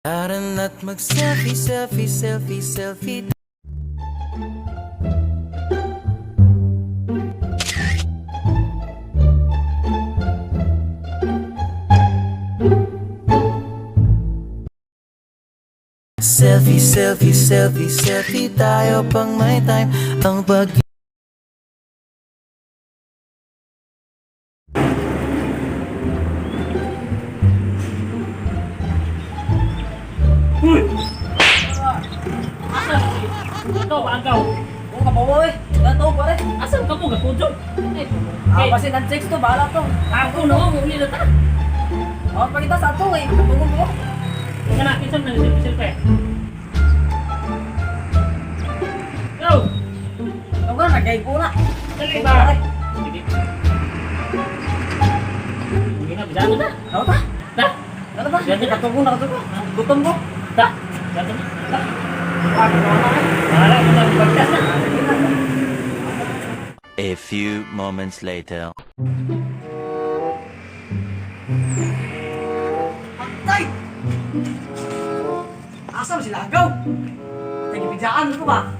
Aran at mag-selfie, selfie, selfie, selfie. Selfie, selfie, selfie, selfie tayo pang may time ang pag. Uy! Asa? Ito, paagaw. Oo, kabawa eh. Gato pare. Asan ka mo, gakudyo? Kasi nan-sex to, bahala to. Ako no, uli na ta. Oh, pagkita sa ato eh. Tungkol mo. Ika na, kinsan na nisil pa eh. Go! Ito ka, nagay ko na. Dali ba? Sige. Hindi na, bisaan na. Ano ta? Ta! Ano ba? Yan na. Nakatungkol, nakatungkol. Gutom ko. Ta! Gato na. Ta! Wala, wala, bagtas na. A few moments later. Tay! Asa mo sila agaw? Nagipidjaan ko ba?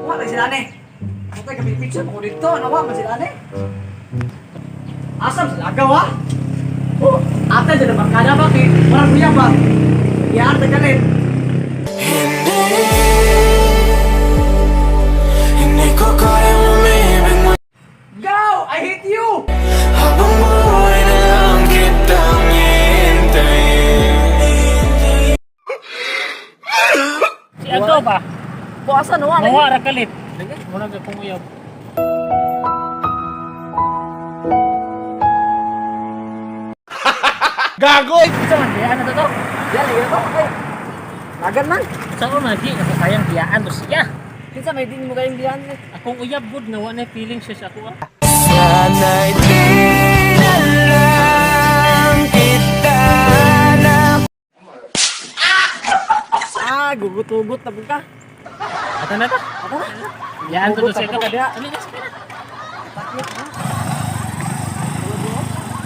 Wala lang sila ne. Ako tayo kapit-picture ko dito. Nawa man sila ne. Asa mo sila agaw ha? Oh, ate dyan naman kada ba? Parang kuya ba? Iyaan na galit. Hindi ko kaya umibig mo. Go! I hate you! Habang buhay na lang kitang hihintayin. Si Agaw ba? Buwasan nawa na Nawa, rakalit. Muna ka kung uyab. Gago! Isa man, biyaan na to. Yan, yan to. Ay, lagan man. Sa ko magi, nakasayang biyaan to siya. Kinsa may din mo kayong diyan eh. Akong uyab good, nga wala feeling siya sa ako ah. Sana'y di na lang kita na. Gugut-ugut na ka. Ata na ta? Ako na. Biyaan to Gugut siya na ka. ka diha. Ano na sige na?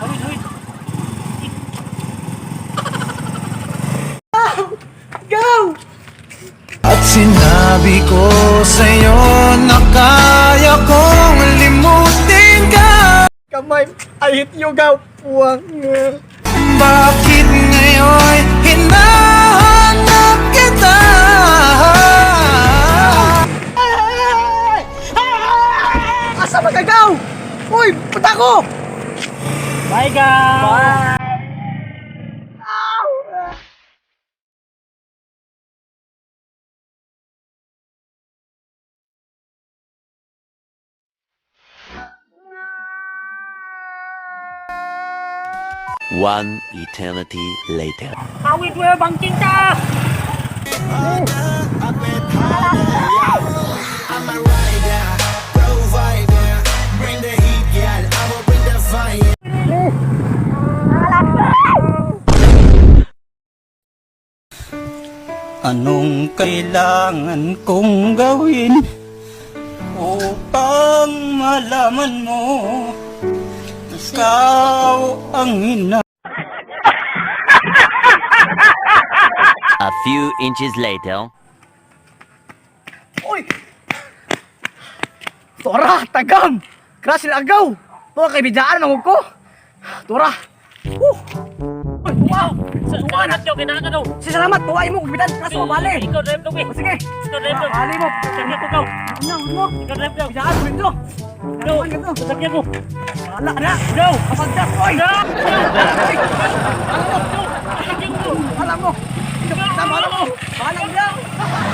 Hawid, hawid. Go! At sinabi ko sa'yo na kaya kong limutin ka. Kamay, I hate you, gaw. Puwang. Bakit ngayon hinahanap kita? Asa magagaw? Uy, punta ko! Bye guys! Bye! One eternity later. Hawid mo yung bangking ka! Anong kailangan kong gawin upang malaman mo ikaw ang ina? A few inches later. Uy! Tora, tagam! Krasil agaw! Tora, kay bidaan ang ko! Tora! Uy, wow! Sa anak nyo, kailangan ka daw! Salamat, tuwain mo, kubitan, kaso mabali! Ikaw drive daw eh! Sige! Ikaw drive daw! Mabali mo! Sakya ko daw! Ano mo? Ikaw drive daw! Bidaan, kubitan! Go! Sakya ko! Wala na! Go! Kapagdas, oy! Go! Alam mo! Alam mo! Alam mo! Bahala mo! Bahala mo!